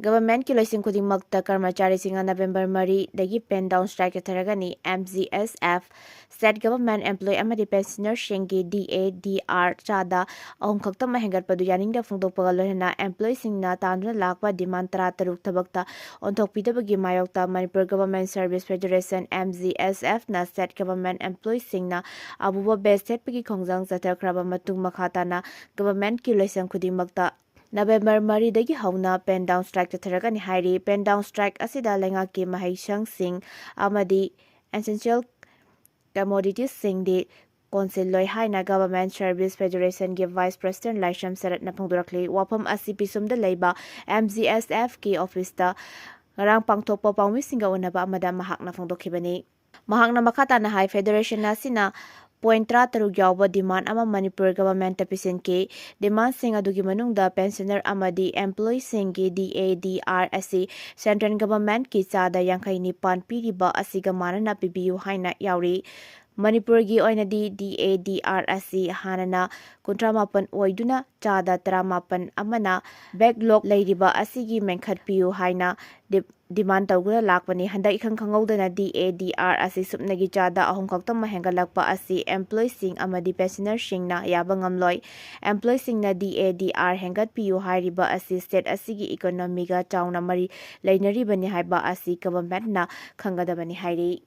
Government ki loising khudingmakta karmachari singa November 3 dagi pen down strike Chatharagani MGSF state government employee amadi pensioner shingi DADR chada ahum khakta mahengat padu yaning da phungdok pagalorena employee singna tanduna lakwa demand tara taruk thabakta onthok pidabagi mayokta Manipur Government Service Federation MGSF na state government employee singna abuba best set pagi khongjang Chatharkraba matung makhatana government ki loisang khudingmakta November 3 dagi hauna pen down strike Chatharagani hairi pen down strike asida lenga ki mahaisang sing amadi essential commodities sing di Council loi haina Government Service Federation ki Vice President Loisang Sarat na phangdurakli wafam asipi sumda leiba MGSF ki office ta ngarang pangthokpa pangmi singa unaba amada mahak na phangdokhibani mahak na makhata na hai federation na sina Point taruk yawba demand ama Manipur government tapisen ke demand sing adugi manungda pensioner amadi employee singi DADR asi central government ki chada yankai nipan piriba asiga manana pibiu haina yauri Manipur gi oina DADR asi hanana kuntramapan oiduna chada tramapan amana backlog leiriba asigi menkhat piu haina demand tawguna lakpani handa ikhang khangawdana DADR asi supnagi chada ahum khaktam mahengalakpa asi employee sing amadi pensioner singna yaba ngamloi employee singna DADR hengat piu hairiba asi state asigi economy ga chauna mari leinaribani haiba asi government na khangadabani hairi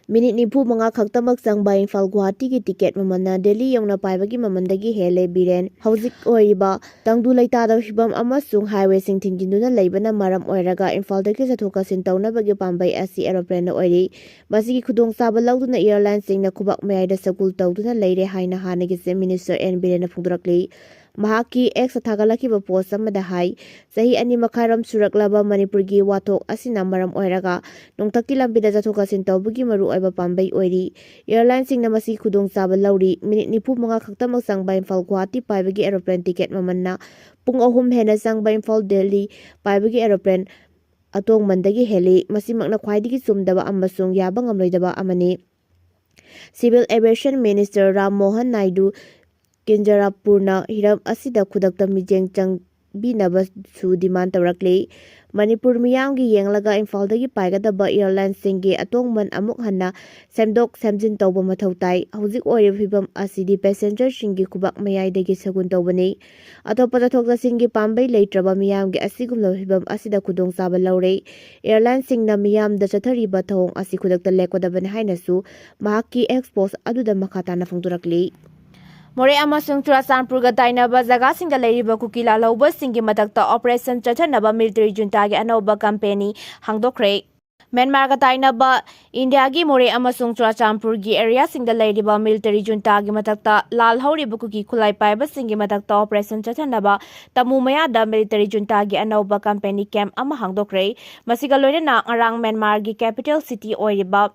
Minute nipu mga khaktamak sangba Imphal Guwahati ki ticket mamana Delhi yongna paibagi mamandagi hele biren hauzik oiba tangdu leitada hibam amasung highway sing thinjinduna leibana maram oiraga Imphal dagi sathoka sin tawnabagi pambai asi aeroplane oiri masigi khudong saba lauduna airline singna khubak mayai sakul tawduna leire haina hanagi se minister N Biren phungdurakli Mahaki ex Thagalaki post amada hai sahi ani makharam suraklaba Manipur gi wathok asina maram oiraga nongthaki lambida jathoka sin tawbugi maru oiba pambai oiri airline singna masi khudong saba lauri minute nipu manga khaktamak sangba Imphal Guwahati paibagi aeroplane ticket mamanna pung ahum hena sangba Imphal Delhi paibagi aeroplane atong mandagi heli masimakna khwaidigi sumdaba amasung yaba ngamloidaba amani Civil Aviation Minister Ram Mohan Naidu Kinjarapurna hiram asida khudakta mijeng changbinaba su demand tawrakli Manipur miyamgi yenglaga Imphal dagi paigadaba airline singi atongman amuk hanna semdok semjin tawba mathau tai hauzik oire phibam asidi passenger singi kubak mayai dagi sagun tawbani atopa jathokta singi pambai leitraba miyamgi asigumla phibam asida khudong saba laure airline singna miyamda chathariba thong asi khudakta lekodabani hainasu mahaki expose aduda makhatana phangdurakli More amasung Churachandpur ga tainaba jaga singda leiriba Kuki lalauba singi matakta operation chathanaba military junta gi anauba company hangdokhre Myanmar ga tainaba India gi More amasung Churachandpur gi area singda leiriba military junta gi matakta lal hauriba Kuki khulai paiba singi matakta operation chathanaba tamumaya da military junta gi anauba company camp ama hangdokhre masiga loinana ngarang Myanmar gi capital city oiriba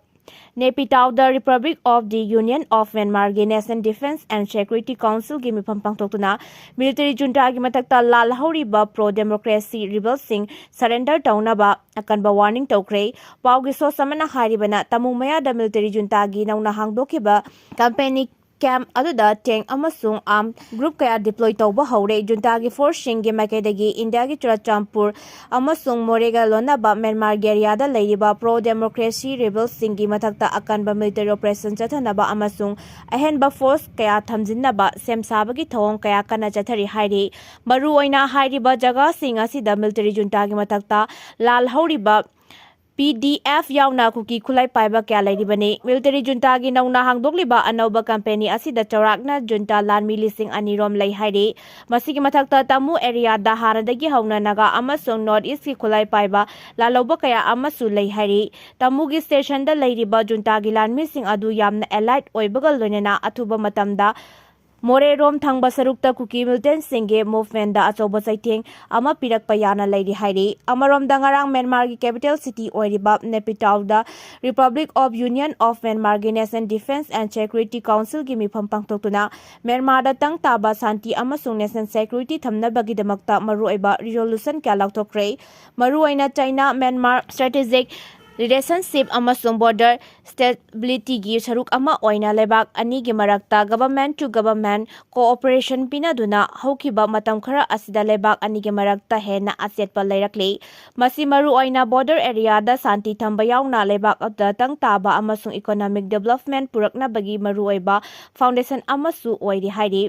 Nepitau the Republic of the Union of Myanmar gi Nation Defense and Security Council gi mifam pangtokna military junta gi matakta lal hauriba pro democracy rebels sing surrender tawnaba akanba warning tokre paugi so samana haribana tamumaya da military junta gi nauna hangdokiba company camp aduda tank amasung arm group kaya deploy tawba haure junta gi force singi makedagi India gi Churachandpur amasung Morega lonaba Myanmar area da leiriba pro democracy rebels singi mathakta akanba military operation chathanaba amasung ahenba force kaya thamjinnaba sem sabagi thong kaya kana chathari hairi maru oina hairiba jaga singa sida military junta gi mathakta lal hauriba PDF yauna Kuki khulai paiba kya lairibani military junta gi nauna hangdokliba anauba company asida chaurakna junta lanmi lising anirom lai hairi masigi mathakta tamu area da haradagi hauna naga amasung north east ki khulai paiba laloba kaya amasu lai hairi tamu gi station da lairiba junta gi lanmi sing adu yamna allied oibagal loinena athuba matamda More rom thangba sarukta Kuki Militant singe movement da achoba saiteng ama pirakpa yana lairi hairi amarom da ngarang Myanmar gi capital city oiriba Nepitau da Republic of Union of Myanmar gi Nation Defense and Security Council gi mifam pangtokuna Myanmar da tang taba santi amasung nation security thamnabagi damakta maru oiba resolution kya laktokre maru oina China Myanmar strategic relationship ꯑꯃꯁꯨꯡ border ꯁ꯭ꯇꯦꯕꯤꯂꯤꯇꯤꯒꯤ ꯁꯔꯨꯛ ꯑꯃ ꯑꯣꯏꯅ ꯂꯩꯕꯥꯛ ꯑꯅꯤꯒꯤ ꯃꯔꯛꯇ government to government cooperation ꯄꯤꯅꯗꯨꯅ ꯍꯧꯈꯤꯕ ꯃꯇꯝ ꯈꯔ ꯑꯁꯤꯗ ꯂꯩꯕꯥꯛ ꯑꯅꯤꯒꯤ ꯃꯔꯛꯇ ꯍꯦꯟꯅ ꯑꯆꯦꯠꯄ ꯂꯩꯔꯛꯂꯤ꯫ ꯃꯁꯤ ꯃꯔꯨꯑꯣꯏꯅ ꯕꯣꯔꯗꯔ ꯑꯦꯔꯤꯌꯥꯗ ꯁꯥꯟꯇꯤ ꯊꯝꯕ ꯌꯥꯎꯅ ꯂꯩꯕꯥꯛ ꯑꯗꯨꯗ ꯇꯪ ꯇꯥꯕ ꯑꯃꯁꯨꯡ ꯏꯀꯣꯅꯣꯃꯤꯛ ꯗꯤꯚꯦꯂꯞꯃꯦꯟꯠ ꯄꯨꯔꯛꯅꯕꯒꯤ ꯃꯔꯨꯑꯣꯏꯕ ꯐꯥꯎꯟꯗꯦꯁꯟ ꯑꯃꯁꯨ ꯑꯣꯏꯔꯤ ꯍꯥꯏꯔꯤ꯫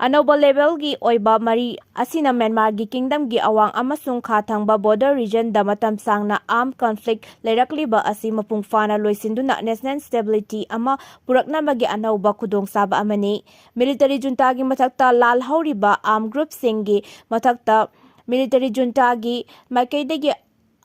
ꯑꯅꯧꯕ ꯂꯦꯚꯦꯜꯒꯤ ꯑꯣꯏꯕ ꯃꯔꯤ ꯑꯁꯤꯅ ꯃ꯭ꯌꯥꯟꯃꯥꯔꯒꯤ ꯀꯤꯡꯗꯝꯒꯤ ꯑꯋꯥꯡ ꯑꯃꯁꯨꯡ ꯈꯥ ꯊꯪꯕ ꯕꯣꯔꯗꯔ ꯔꯤꯖꯟꯗ ꯃꯇꯝ ꯁꯥꯡꯅ ꯑꯥꯔꯝ ꯀꯟꯐ꯭ꯂꯤꯛ ꯂꯩꯔꯛꯂꯤꯕ ꯑꯁꯤ ꯃꯄꯨꯡ ꯐꯥꯅ ꯂꯣꯏꯁꯤꯟꯗꯨꯅ ꯅꯦꯁꯅꯦꯜ ꯁ꯭ꯇꯦꯕꯤꯂꯤꯇꯤ ꯑꯃ ꯄꯨꯔꯛꯅꯕꯒꯤ ꯑꯅꯧꯕ ꯈꯨꯗꯣꯡꯆꯥꯕ ꯑꯃꯅꯤ꯫ ꯃꯤꯂꯤꯇꯔꯤ ꯖꯨꯟꯇꯥꯒꯤ ꯃꯊꯛꯇ ꯂꯥꯜ ꯍꯧꯔꯤꯕ ꯑꯥꯔꯝ ꯒ꯭ꯔꯨꯞꯁꯤꯡꯒꯤ ꯃꯊꯛꯇ ꯃꯤꯂꯤꯇꯔꯤ ꯖꯨꯟꯇꯥꯒꯤ ꯃꯥꯏꯀꯩꯗꯒꯤ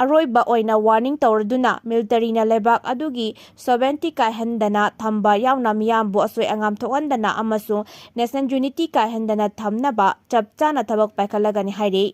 ꯑꯔꯣꯏꯕ ꯑꯣꯏꯅ ꯋꯥꯔꯅꯤꯡ ꯇꯧꯔꯗꯨꯅ ꯃꯤꯂꯤꯇꯔꯤꯅ ꯂꯩꯕꯥꯛ ꯑꯗꯨꯒꯤ ꯁꯣꯚꯔꯦꯟꯇꯤ ꯀꯥꯏꯍꯟꯗꯅ ꯊꯝꯕ ꯌꯥꯎꯅ ꯃꯤꯌꯥꯝꯕꯨ ꯑꯁꯣꯏ ꯑꯉꯥꯝ ꯊꯣꯛꯍꯟꯗꯅ ꯑꯃꯁꯨꯡ ꯅꯦꯁꯅꯦꯜ ꯌꯨꯅꯤꯇꯤ ꯀꯥꯏꯍꯟꯗꯅ ꯊꯝꯅꯕ ꯆꯞ ꯆꯥꯅ ꯊꯕꯛ ꯄꯥꯏꯈꯠꯂꯒꯅꯤ ꯍꯥꯏꯔꯤ꯫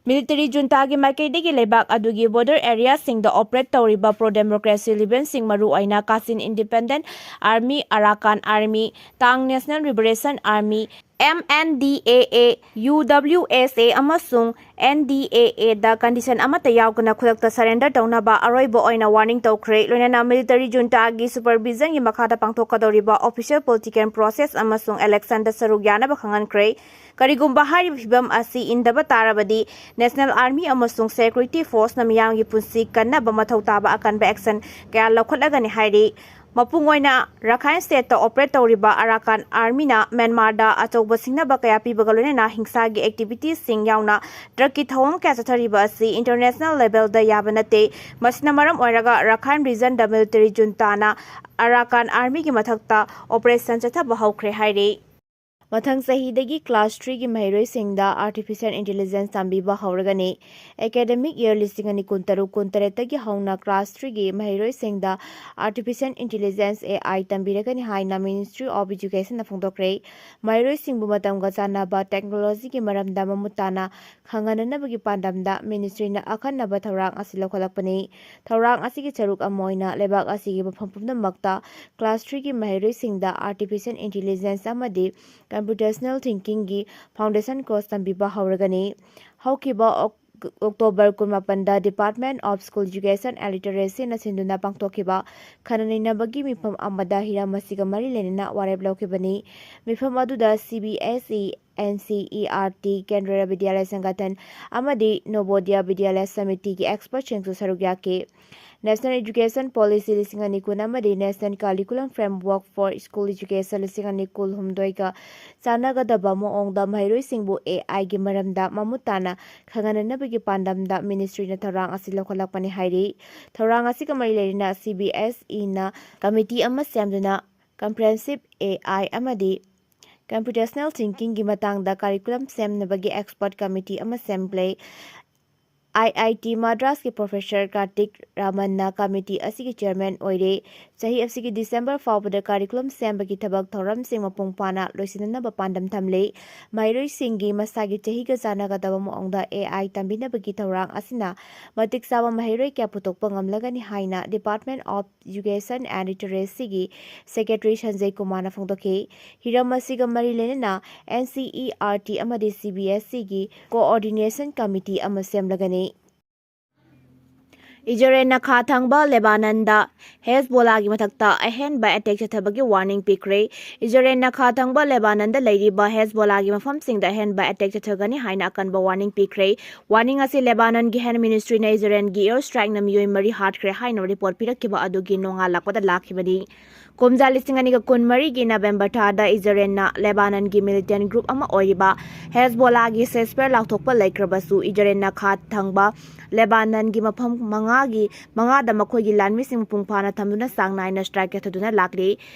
ꯃꯤꯂꯤꯇꯔꯤ ꯖꯨꯟꯇꯥꯒꯤ ꯃꯥꯏꯀꯩꯗꯒꯤ ꯂꯩꯕꯥꯛ ꯑꯗꯨꯒꯤ ꯕꯣꯔꯗꯔ ꯑꯦꯔꯤꯌꯥꯁꯤꯡꯗ ꯑꯣꯄꯔꯦꯠ ꯇꯧꯔꯤꯕ ꯄ꯭ꯔꯣ-ꯗꯦꯃꯣꯀ꯭ꯔꯦꯁꯤ ꯂꯤꯕꯦꯜꯁꯤꯡ ꯃꯔꯨꯑꯣꯏꯅ ꯀꯥꯆꯤꯟ ꯏꯟꯗꯤꯄꯦꯟꯗꯦꯟꯠ ꯑꯥꯔꯃꯤ, ꯑꯔꯥꯀꯥꯟ ꯑꯥꯔꯃꯤ, ꯇꯥꯡ national liberation army, MNDAA, UWSA ꯑꯃꯁꯨꯡ NDAA-ꯗ ꯀꯟꯗꯤꯁꯟ ꯑꯃꯠꯇ ꯌꯥꯎꯗꯅ ꯈꯨꯗꯛꯇ ꯁꯔꯦꯟꯗꯔ ꯇꯧꯅꯕ ꯑꯔꯣꯏꯕ ꯑꯣꯏꯅ ꯋꯥꯔꯅꯤꯡ ꯇꯧꯈ꯭ꯔꯦ꯫ ꯂꯣꯏꯅꯅ ꯃꯤꯂꯤꯇꯔꯤ ꯖꯨꯟꯇꯥꯒꯤ ꯁꯨꯄꯔꯚꯤꯖꯟꯒꯤ ꯃꯈꯥꯗ ꯄꯥꯡꯊꯣꯛꯀꯗꯧꯔꯤꯕ ꯑꯣꯐꯤꯁꯤꯌꯦꯜ ꯄꯣꯂꯤꯇꯤꯀꯦꯜ ꯄ꯭ꯔꯣꯁꯦꯁ ꯑꯃꯁꯨꯡ ꯏꯂꯦꯛꯁꯟꯗ ꯁꯔꯨꯛ ꯌꯥꯅꯕ ꯈꯪꯍꯟꯈ꯭ꯔꯦ꯫ ꯀꯔꯤꯒꯨꯝꯕ ꯍꯥꯏꯔꯤꯕ ꯐꯤꯚꯝ ꯑꯁꯤ ꯏꯟꯗꯕ ꯇꯥꯔꯕꯗꯤ ꯅꯦꯁꯅꯦꯜ ꯑꯥꯔꯃꯤ ꯑꯃꯁꯨꯡ ꯁꯦꯀ꯭ꯌꯨꯔꯤꯇꯤ ꯐꯣꯔꯁꯅ ꯃꯤꯌꯥꯝꯒꯤ ꯄꯨꯟꯁꯤ ꯀꯟꯅꯕ ꯃꯊꯧ ꯇꯥꯕ ꯑꯀꯟꯕ ꯑꯦꯛꯁꯟ ꯀꯌꯥ ꯂꯧꯈꯠꯂꯒꯅꯤ ꯍꯥꯏꯔꯤ꯫ ꯃꯄꯨꯡ ꯑꯣꯏꯅ ꯔꯥꯈꯥꯏꯟ ꯁ꯭ꯇꯦꯠꯇ ꯑꯣꯄꯔꯦꯠ ꯇꯧꯔꯤꯕ ꯑꯔꯥꯀꯥꯟ ꯑꯥꯔꯃꯤꯅ ꯃ꯭ꯌꯥꯟꯃꯥꯔꯗ ꯑꯆꯧꯕ ꯁꯤꯡꯅꯕ ꯀꯌꯥ ꯄꯤꯕꯒ ꯂꯣꯏꯅꯅ ꯍꯤꯡꯁꯥꯒꯤ ꯑꯦꯛꯇꯤꯚꯤꯇꯤꯁꯤꯡ ꯌꯥꯎꯅ ꯗ꯭ꯔꯒꯀꯤ ꯊꯧꯑꯣꯡ ꯀꯌꯥ ꯆꯠꯊꯔꯤꯕ ꯑꯁꯤ ꯏꯟꯇꯔꯅꯦꯁꯅꯦꯜ ꯂꯦꯚꯦꯜꯗ ꯌꯥꯕ ꯅꯠꯇꯦ꯫ ꯃꯁꯤꯅ ꯃꯔꯝ ꯑꯣꯏꯔꯒ ꯔꯥꯈꯥꯏꯟ ꯔꯤꯖꯟꯗ ꯃꯤꯂꯤꯇꯔꯤ ꯖꯨꯟꯇꯥꯅ ꯑꯔꯥꯀꯥꯟ ꯑꯥꯔꯃꯤꯒꯤ ꯃꯊꯛꯇ ꯑꯣꯄꯔꯦꯁꯟ ꯆꯠꯊꯕ ꯍꯧꯈ꯭ꯔꯦ ꯍꯥꯏꯔꯤ꯫ ꯃꯊꯪ ꯆꯍꯤꯗꯒꯤ ꯀ꯭ꯂꯥꯁ 3ꯒꯤ ꯃꯍꯩꯔꯣꯏꯁꯤꯡꯗ ꯑꯥꯔꯇꯤꯐꯤꯁꯤꯌꯦꯜ ꯏꯟꯇꯦꯂꯤꯖꯦꯟꯁ ꯇꯝꯕꯤꯕ ꯍꯧꯔꯒꯅꯤ꯫ ꯑꯦꯀꯥꯗꯦꯃꯤꯛ ꯏꯌꯔ 2026-27ꯇꯒꯤ ꯍꯧꯅ ꯀ꯭ꯂꯥꯁ 3ꯒꯤ ꯃꯍꯩꯔꯣꯏꯁꯤꯡꯗ ꯑꯥꯔꯇꯤꯐꯤꯁꯤꯌꯦꯜ ꯏꯟꯇꯦꯂꯤꯖꯦꯟꯁ (AI) ꯇꯝꯕꯤꯔꯒꯅꯤ ꯍꯥꯏꯅ ꯃꯤꯅꯤꯁꯇ꯭ꯔꯤ ꯑꯣꯐ ꯏꯗꯨꯀꯦꯁꯟꯅ ꯐꯣꯡꯗꯣꯛꯈ꯭ꯔꯦ꯫ ꯃꯍꯩꯔꯣꯏꯁꯤꯡꯕꯨ ꯃꯇꯝꯒ ꯆꯥꯟꯅꯕ ꯇꯦꯛꯅꯣꯂꯣꯖꯤꯒꯤ ꯃꯔꯝꯗ ꯃꯃꯨꯠ ꯇꯥꯅ ꯈꯪꯍꯟꯅꯕꯒꯤ ꯄꯥꯟꯗꯝꯗ ꯃꯤꯅꯤꯁꯇ꯭ꯔꯤꯅ ꯑꯈꯟꯅꯕ ꯊꯧꯔꯥꯡ ꯑꯁꯤ ꯂꯧꯈꯠꯂꯛꯄꯅꯤ꯫ ꯊꯧꯔꯥꯡ ꯑꯁꯤꯒꯤ ꯁꯔꯨꯛ ꯑꯃ ꯑꯣꯏꯅ ꯂꯩꯕꯥꯛ ꯑꯁꯤꯒꯤ ꯃꯐꯝ ꯄꯨꯝꯅꯃꯛꯇ ꯀ꯭ꯂꯥꯁ 3ꯒꯤ ꯃꯍꯩꯔꯣꯏꯁꯤꯡꯗ ꯑꯥꯔꯇꯤꯐꯤꯁꯤꯌꯦꯜ ꯏꯟꯇꯦꯂꯤꯖꯦꯟꯁ ꯑꯃꯗꯤ ꯀꯝꯄ꯭ꯌꯨꯇꯦꯁꯅꯦꯜ ꯊꯤꯡꯀꯤꯡꯒꯤ ꯐꯥꯎꯟꯗꯦꯁꯟ ꯀꯣꯔꯁ ꯇꯝꯕꯤꯕ ꯍꯧꯔꯒꯅꯤ꯫ ꯍꯧꯈꯤꯕ ꯑꯣꯛꯇꯣꯕꯔ 18ꯗ department of school education and ꯂꯤꯇꯔꯦꯁꯤꯅ ꯁꯤꯟꯗꯨꯅ ꯄꯥꯡꯊꯣꯛꯈꯤꯕ ꯈꯟꯅ-ꯅꯩꯅꯕꯒꯤ ꯃꯤꯐꯝ ꯑꯃꯗ ꯍꯤꯔꯝ ꯑꯁꯤꯒ ꯃꯔꯤ ꯂꯩꯅꯅ ꯋꯥꯔꯦꯞ ꯂꯧꯈꯤꯕꯅꯤ꯫ ꯃꯤꯐꯝ ꯑꯗꯨꯗ CBSE, NCERT, ꯀꯦꯟꯗ꯭ꯔꯤꯌꯥ ꯕꯤꯗ꯭ꯌꯥꯂꯌ ꯁꯪꯒꯊꯟ ꯑꯃꯗꯤ ꯅꯣꯕꯣꯗꯌꯥ ꯕꯤꯗ꯭ꯌꯥꯂꯌ ꯁꯃꯤꯇꯤꯒꯤ ꯑꯦꯛꯁꯄꯔꯠꯁꯤꯡꯁꯨ ꯁꯔꯨꯛ ꯌꯥꯈꯤ꯫ ꯅꯦꯁꯅꯦꯜ ꯑꯦꯖꯨꯀꯦꯁꯟ ꯄꯣꯂꯤꯁꯤ 2020 ꯑꯃꯗꯤ national curriculum framework for school education 2019ꯒ ꯆꯥꯟꯅꯒꯗꯕ ꯃꯑꯣꯡꯗ ꯃꯍꯩꯔꯣꯏꯁꯤꯡꯕꯨ AIꯒꯤ ꯃꯔꯝꯗ ꯃꯃꯨꯠ ꯇꯥꯅ ꯈꯪꯍꯟꯅꯕꯒꯤ ꯄꯥꯟꯗꯝꯗ ꯃꯤꯅꯤꯁꯇ꯭ꯔꯤꯅ ꯊꯧꯔꯥꯡ ꯑꯁꯤ ꯂꯧꯈꯠꯂꯛꯄꯅꯤ ꯍꯥꯏꯔꯤ꯫ ꯊꯧꯔꯥꯡ ꯑꯁꯤꯒ ꯃꯔꯤ ꯂꯩꯅꯅ CBSEꯅ ꯀꯃꯤꯇꯤ ꯑꯃ ꯁꯦꯝꯗꯨꯅ ꯀꯝꯄ꯭ꯔꯦꯍꯦꯟꯁꯤꯚ AI ꯑꯃꯗꯤ ꯀꯝꯄ꯭ꯌꯨꯇꯦꯁꯅꯦꯜ ꯊꯤꯡꯀꯤꯡꯒꯤ ꯃꯇꯥꯡꯗ ꯀꯔꯤꯀꯨꯂꯝ ꯁꯦꯝꯅꯕꯒꯤ ꯑꯦꯛꯁꯄꯔꯠ ꯀꯃꯤꯇꯤ ꯑꯃ ꯁꯦꯝꯂꯦ꯫ IIT ꯃꯥꯗ꯭ꯔꯥꯁꯀꯤ ꯄ꯭ꯔꯣꯐꯦꯁꯔ ꯀꯥꯔꯇꯤꯛ ꯔꯥꯃꯟꯅ ꯀꯃꯤꯇꯤ ꯑꯁꯤꯒꯤ ꯆꯦꯌꯔꯃꯦꯟ ꯑꯣꯏꯔꯦ꯫ ꯆꯍꯤ ꯑꯁꯤꯒꯤ ꯗꯤꯁꯦꯝꯕꯔ ꯐꯥꯎꯕꯗ ꯀꯔꯤꯀꯨꯂꯝ ꯁꯦꯝꯕꯒꯤ ꯊꯕꯛ ꯊꯧꯔꯝꯁꯤꯡ ꯃꯄꯨꯡ ꯐꯥꯅ ꯂꯣꯏꯁꯤꯟꯅꯕ ꯄꯥꯟꯗꯝ ꯊꯝꯂꯤ꯫ ꯃꯍꯩꯔꯣꯏꯁꯤꯡꯒꯤ ꯃꯁꯥꯒꯤ ꯆꯍꯤꯒ ꯆꯥꯟꯅꯒꯗꯕ ꯃꯑꯣꯡꯗ AI ꯇꯝꯕꯤꯅꯕꯒꯤ ꯊꯧꯔꯥꯡ ꯑꯁꯤꯅ ꯃꯇꯤꯛ ꯆꯥꯕ ꯃꯍꯩꯔꯣꯏ ꯀꯌꯥ ꯄꯨꯊꯣꯛꯄ ꯉꯝꯂꯒꯅꯤ ꯍꯥꯏꯅ department of education ꯑꯦꯟড ꯂꯤꯇꯔꯦꯁꯤꯒꯤ secretary Sanjay ꯀꯨꯃꯥꯔꯅ ꯐꯣꯡꯗꯣꯛꯈꯤ꯫ ꯍꯤꯔꯝ ꯑꯁꯤꯒ ꯃꯔꯤ ꯂꯩꯅꯅ NCERT ꯑꯃꯗꯤ CBSEꯒꯤ ꯀꯣꯑꯣꯔꯗꯤꯅꯦꯁꯟ ꯀꯃꯤꯇꯤ ꯑꯃ ꯁꯦꯝꯂꯒꯅꯤ꯫ ꯏꯖꯔꯦꯜꯅ ꯈꯥ ꯊꯪꯕ ꯂꯦꯕꯥꯅꯟꯗ ꯍꯦꯖꯕꯣꯂꯥꯒꯤ ꯃꯊꯛꯇ ꯑꯍꯦꯟꯕ ꯑꯦꯇꯦꯛ ꯆꯠꯊꯕꯒꯤ ꯋꯥꯔꯅꯤꯡ ꯄꯤꯈ꯭ꯔꯦ꯫ ꯏꯖꯔꯦꯜꯅ ꯈꯥ ꯊꯪꯕ ꯂꯦꯕꯥꯅꯟꯗ ꯂꯩꯔꯤꯕ ꯍꯦꯖꯕꯣꯂꯥꯒꯤ ꯃꯐꯝꯁꯤꯡꯗ ꯑꯍꯦꯟꯕ ꯑꯦꯇꯦꯛ ꯆꯠꯊꯒꯅꯤ ꯍꯥꯏꯅ ꯑꯀꯟꯕ ꯋꯥꯔꯅꯤꯡ ꯄꯤꯈ꯭ꯔꯦ꯫ ꯋꯥꯔꯅꯤꯡ ꯑꯁꯤ ꯂꯦꯕꯥꯅꯟꯒꯤ ꯍꯦꯜꯊ ꯃꯤꯅꯤꯁꯇ꯭ꯔꯤꯅ ꯏꯖꯔꯦꯜꯒꯤ ꯑꯦꯌꯔ ꯁ꯭ꯇ꯭ꯔꯥꯏꯛꯅ ꯃꯤꯑꯣꯏ 3 ꯍꯥꯠꯈ꯭ꯔꯦ ꯍꯥꯏꯅ ꯔꯤꯄꯣꯔꯠ ꯄꯤꯔꯛꯈꯤꯕ ꯑꯗꯨꯒꯤ ꯅꯣꯡꯉꯥꯜꯂꯛꯄꯗ ꯂꯥꯛꯈꯤꯕꯅꯤ꯫ ꯀꯨꯝꯖꯥ 2023ꯒꯤ ꯅꯕꯦꯝꯕꯔ ꯊꯥꯗ ꯏꯖꯔꯦꯜꯅ ꯂꯦꯕꯥꯅꯟꯒꯤ ꯃꯤꯂꯤꯇꯦꯟꯠ ꯒ꯭ꯔꯨꯞ ꯑꯃ ꯑꯣꯏꯔꯤꯕ ꯍꯦꯖꯕꯣꯂꯥꯒꯤ ꯁꯦꯁꯐꯥꯌꯔ ꯂꯥꯎꯊꯣꯛꯄ ꯂꯩꯈ꯭ꯔꯕꯁꯨ ꯏꯖꯔꯦꯜꯅ ꯈꯥ ꯊꯪꯕ ꯂꯦꯕꯥꯅꯟꯒꯤ ꯃꯐꯝ ꯃꯉꯥꯗ ꯃꯈꯣꯏꯒꯤ ꯂꯥꯟꯃꯤꯁꯤꯡ ꯃꯄꯨꯡ ꯐꯥꯅ ꯊꯝꯗꯨꯅ ꯆꯥꯡ ꯅꯥꯏꯅ ꯁ꯭ꯇ꯭ꯔꯥꯏꯛ ꯆꯠꯊꯗꯨꯅ ꯂꯥꯛꯂꯤ꯫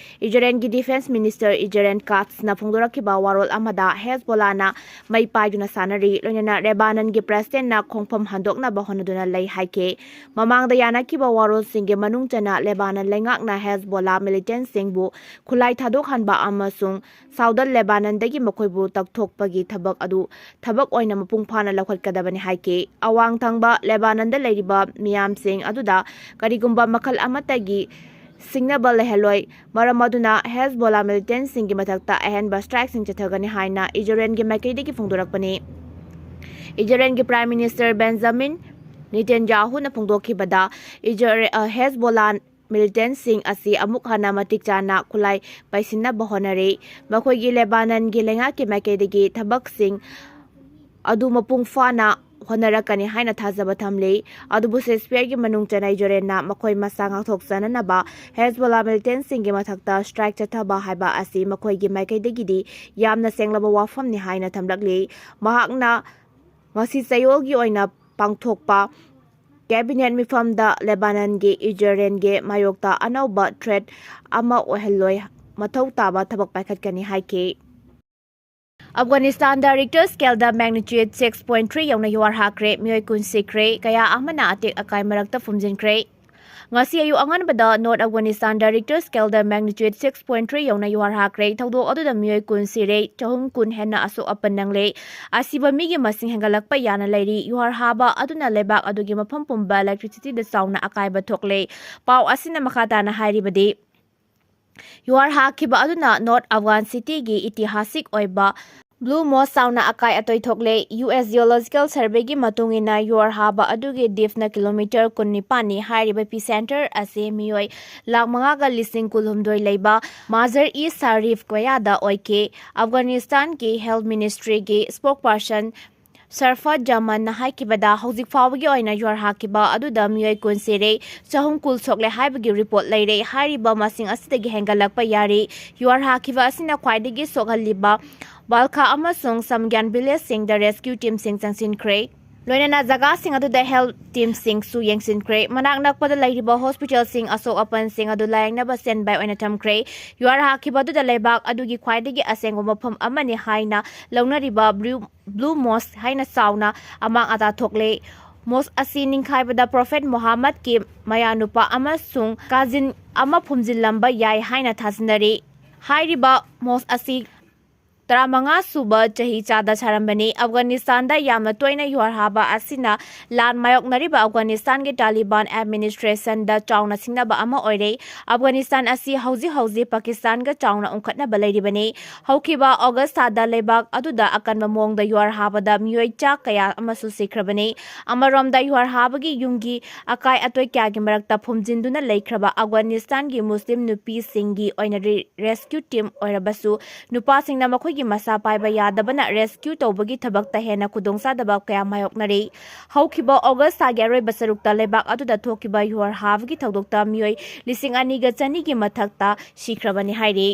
ꯏꯖꯔꯦꯜꯒꯤ ꯗꯤꯐꯦꯟꯁ ꯃꯤꯅꯤꯁꯇꯔ ꯏꯖꯔꯦꯜ ꯀꯥꯠꯁꯅ ꯐꯣꯡꯗꯣꯔꯛꯈꯤꯕ ꯋꯥꯔꯣꯜ ꯑꯃꯗ ꯍꯦꯖꯕꯣꯂꯥꯅ ꯃꯩ ꯄꯥꯏꯗꯨꯅ ꯁꯥꯟꯅꯔꯤ, ꯂꯣꯏꯅꯅ ꯂꯦꯕꯥꯅꯟꯒꯤ ꯄ꯭ꯔꯦꯁꯤꯗꯦꯟꯠꯅ ꯈꯣꯡꯐꯝ ꯍꯟꯗꯣꯛꯅꯕ ꯍꯣꯠꯅꯗꯨꯅ ꯂꯩ ꯍꯥꯏꯈꯤ꯫ ꯃꯃꯥꯡꯗ ꯌꯥꯅꯈꯤꯕ ꯋꯥꯔꯣꯜꯁꯤꯡꯒꯤ ꯃꯅꯨꯡ ꯆꯟꯅ ꯂꯦꯕꯥꯅꯟ ꯂꯩꯉꯥꯛꯅ ꯍꯦꯖꯕꯣꯂꯥ ꯃꯤꯂꯤꯇꯦꯟꯠꯁꯤꯡꯕꯨ ꯈꯨꯠꯂꯥꯏ ꯊꯥꯗꯣꯛꯍꯟꯕ ꯑꯃꯁꯨꯡ ꯁꯥꯎꯗꯔꯟ ꯂꯦꯕꯥꯅꯟꯗꯒꯤ ꯃꯈꯣꯏꯕꯨ ꯇꯛꯊꯣꯛꯄꯒꯤ ꯊꯕꯛ ꯑꯗꯨ ꯊꯕꯛ ꯑꯣꯏꯅ ꯃꯄꯨꯡ ꯐꯥꯅ ꯂꯧꯈꯠꯀꯗꯕꯅꯤ ꯍꯥꯏꯈꯤ꯫ ꯑꯋꯥꯡ ꯊꯪꯕ ꯂꯦꯕꯥꯅꯟꯗ ꯂꯩꯔꯤꯕ ꯃꯤꯌꯥꯝꯁꯤꯡ ꯑꯗꯨꯗ ꯀꯔꯤꯒꯨꯝꯕ ꯃꯈꯜ ꯑꯃꯠꯇꯒꯤ ꯁꯤꯡꯅꯕ ꯂꯩꯍꯜꯂꯣꯏ, ꯃꯔꯝ ꯑꯗꯨꯅ ꯍꯦꯖꯕꯣꯂꯥ ꯃꯤꯂꯤꯇꯦꯟꯠꯁꯤꯡꯒꯤ ꯃꯊꯛꯇ ꯑꯍꯦꯟꯕ ꯁ꯭ꯇ꯭ꯔꯥꯏꯛꯁꯤꯡ ꯆꯠꯊꯒꯅꯤ ꯍꯥꯏꯅ ꯏꯖꯔꯦꯜꯒꯤ ꯃꯥꯏꯀꯩꯗꯒꯤ ꯐꯣꯡꯗꯣꯔꯛꯄꯅꯤ꯫ ꯏꯖꯔꯦꯜꯒꯤ prime minister Benjamin Netanyahu na phongdokhibada Hezbollah militant sing asi amuk hana matik chana khulai paisinna bahonare makhoigi Lebanon gi lenga ki makedegi thabak sing adu mapung fana honarakani haina thajaba thamle adubu ceasefire gi manung chanai jorena makhoi masa ngakthok sananaba Hezbollah militant sing gi mathakta strike chathaba haiba asi makhoi gi makedegi di yamna senglaba wafam ni haina thamlakle mahakna ngasi sayol gi oina pangthokpa Cabinet mifamda Lebanon ge Israel ge mayokta anauba threat ama oheloi mathau taba thabak paikhatkani haike Afghanistan Director Scale da magnitude 6.3 yauna yuar hakre mioi kun sikre kaya amana atek akai marakta phumjinkre ngasi ayu anganbada North Afghanistan Director Scale da magnitude 6.3 yauna yuar hakre thaudo aduda mioi kun sire chahum kun henna aso apanangle asiba migi masing hengalakpa yana leiri yuar haba aduna lebak adugi mafam pumba electricity da sauna akai ba thokle pau asina makhata na hairibadi yuar hakiba aduna North Afghan city gi itihasik oiba Blue Moss sauna akai atoi thokle US Geological Survey gi matungina yuar haba adugi depth na kilometer 19 ni hairiba epicenter ase mioi lakh manga ga lising kulhumdoi leiba Mazar E Sharif koyada oike Afghanistan ki Health Ministry gi spokesperson Sarfat Jaman na haikibada hauzik fawagi oina yuar hakiba aduda mioi kunsere chahum kul sokle haibagi report leire hairiba masing asidagi hengalakpa yari yuar hakiba asina khwaidagi sokhaliba Balkha amasung Samgyan village sing the rescue team sing changsinkhre loinana jaga sing adu the health team sing su yengsinkhre manak nakpada leiriba hospital sing asok apan sing adu layangna ba send by oina thamkhre yuar hakiba adu the lebak adugi khwaidagi asengo mafam amani haina launariba blue moss haina sauna amang ata thokle Mos asi ningkhaibada Prophet Muhammad ki mayanupa amasung kazin ama phumjilamba yai haina thasinari hairiba mos asi Taramanga suba chahi chada charambani Afghanistan da yamna toina yuar haba asina lan mayok nariba Afghanistan ge Taliban administration da chauna singnaba ama oire Afghanistan asi hauzi Pakistan ga chauna ungkhatna balairibani haukiba August da lebak aduda akanba mong da yuar haba da mioi cha kaya amasu sikrabani amarom da yuar haba gi yungi akai atoi kya gi marakta phumjinduna leikraba Afghanistan gi Muslim nupi singi oina rescue team oirabasu nupa singna makhoi gi masa paiba yadabana rescue tobagi thabakta hena kudongsa dabak kaya mayoknari haukiba August sagaroi basarukta lebak aduda thokiba yuar havgi thodokta mioi 2,200 gi mathakta sikrabani hairi